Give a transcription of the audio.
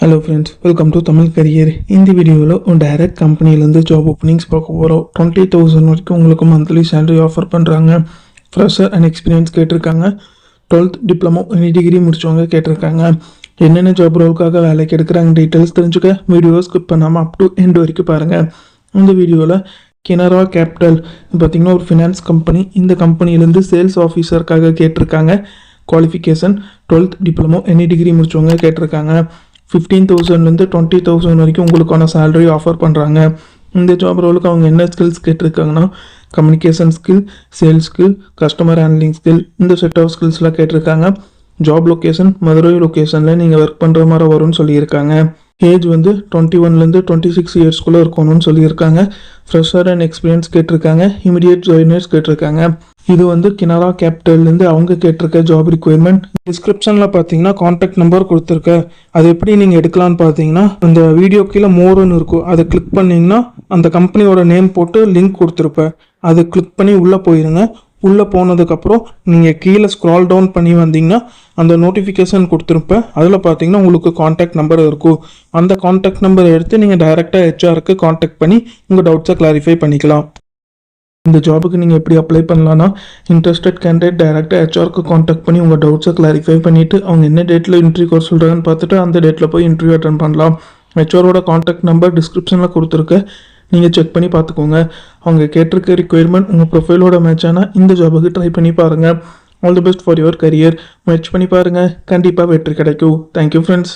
Hello friends, welcome to Tamil career. இந்த வீடியோவில் direct கம்பெனிலேருந்து ஜாப் ஓப்பனிங்ஸ் பார்க்க போகிறோம். 20,000 வரைக்கும் உங்களுக்கு மந்த்லி சேலரி ஆஃபர் பண்ணுறாங்க. ஃப்ரெஷர் அண்ட் எக்ஸ்பீரியன்ஸ் கேட்டிருக்காங்க. 12th டிப்ளமோ எனி டிகிரி முடிச்சவங்க கேட்டிருக்காங்க. என்னென்ன ஜாப் ரோலுக்காக வேலைக்கு எடுக்கிறாங்க டீட்டெயில்ஸ் தெரிஞ்சுக்க வீடியோ ஸ்கிப் பண்ணாமல் அப் டு எண்ட் வரைக்கும் பாருங்கள். இந்த வீடியோவில் கெனரா கேபிட்டல் பார்த்திங்கன்னா ஒரு ஃபினான்ஸ் கம்பெனி. இந்த கம்பெனிலேருந்து சேல்ஸ் ஆஃபீஸருக்காக கேட்டிருக்காங்க. Qualification 12th diploma any degree முடிச்சவங்க கேட்டிருக்காங்க. 15,000லேருந்து 20,000 வரைக்கும் உங்களுக்கான சேலரி ஆஃபர் பண்ணுறாங்க. இந்த ஜாப் ரோலுக்கு அவங்க என்ன ஸ்கில்ஸ் கேட்டிருக்காங்கன்னா communication skill, sales skill, customer handling skill, இந்த செட் ஆஃப் ஸ்கில்ஸ்லாம் கேட்டிருக்காங்க. ஜாப் லொக்கேஷன் மதுரை லொக்கேஷனில் நீங்கள் ஒர்க் பண்ணுற மாதிரி வரும்னு சொல்லியிருக்காங்க. ஏஜ் 21லேருந்து 26 இயர்ஸ்குள்ளே இருக்கணும்னு சொல்லியிருக்காங்க. ஃப்ரெஷர் அண்ட் எக்ஸ்பீரியன்ஸ் கேட்டிருக்காங்க. இமிடியேட் ஜாயினர்ஸ் கேட்டிருக்காங்க. இது கெனரா கேபிட்டல்லேருந்து அவங்க கேட்டிருக்க ஜாப் ரிக்வயர்மெண்ட். டிஸ்கிரிப்ஷனில் பார்த்தீங்கன்னா கான்டாக்ட் நம்பர் கொடுத்துருக்க. அது எப்படி நீங்கள் எடுக்கலான்னு பார்த்தீங்கன்னா அந்த வீடியோ கீழே மோர்னு இருக்கும், அதை கிளிக் பண்ணிங்கன்னா அந்த கம்பெனியோட நேம் போட்டு லிங்க் கொடுத்துருப்பேன். அதை கிளிக் பண்ணி உள்ளே போயிருங்க. உள்ளே போனதுக்கப்புறம் நீங்கள் கீழே ஸ்க்ரால் டவுன் பண்ணி வந்தீங்கன்னா அந்த நோட்டிஃபிகேஷன் கொடுத்துருப்பேன். அதில் பார்த்தீங்கன்னா உங்களுக்கு கான்டாக்ட் நம்பர் இருக்கும். அந்த கான்டாக்ட் நம்பரை எடுத்து நீங்கள் டைரெக்டாக ஹெச்ஆருக்கு கான்டாக்ட் பண்ணி உங்கள் டவுட்ஸை கிளாரிஃபை பண்ணிக்கலாம். இந்த ஜாபுக்கு நீங்கள் எப்படி அப்ளை பண்ணலான்னா இன்ட்ரெஸ்டட் கேண்டிடேட் டைரெக்டாக ஹெச்ஆருக்கு கான்டாக்ட் பண்ணி உங்கள் டவுட்ஸை கிளாரிஃபை பண்ணிவிட்டு அவங்க என்ன டேட்டில் இன்டர்வியூ கோர்ஸ் சொல்கிறாங்கன்னு பார்த்துட்டு அந்த டேட்டில் போய் இன்டர்வியூ அட்டன் பண்ணலாம். ஹெச்ஆரோட கான்டாக்ட் நம்பர் டிஸ்கிரிப்ஷனில் கொடுத்துருக்க, நீங்கள் செக் பண்ணி பார்த்துக்கோங்க. அவங்க கேட்டிருக்க ரிக்வயர்மெண்ட் உங்கள் ப்ரொஃபைலோட மேட்ச் ஆனால் இந்த ஜாபுக்கு ட்ரை பண்ணி பாருங்கள். All the best for your career. முயற்சி பண்ணி பாருங்கள், கண்டிப்பாக வெற்றி கிடைக்கும். Thank you friends.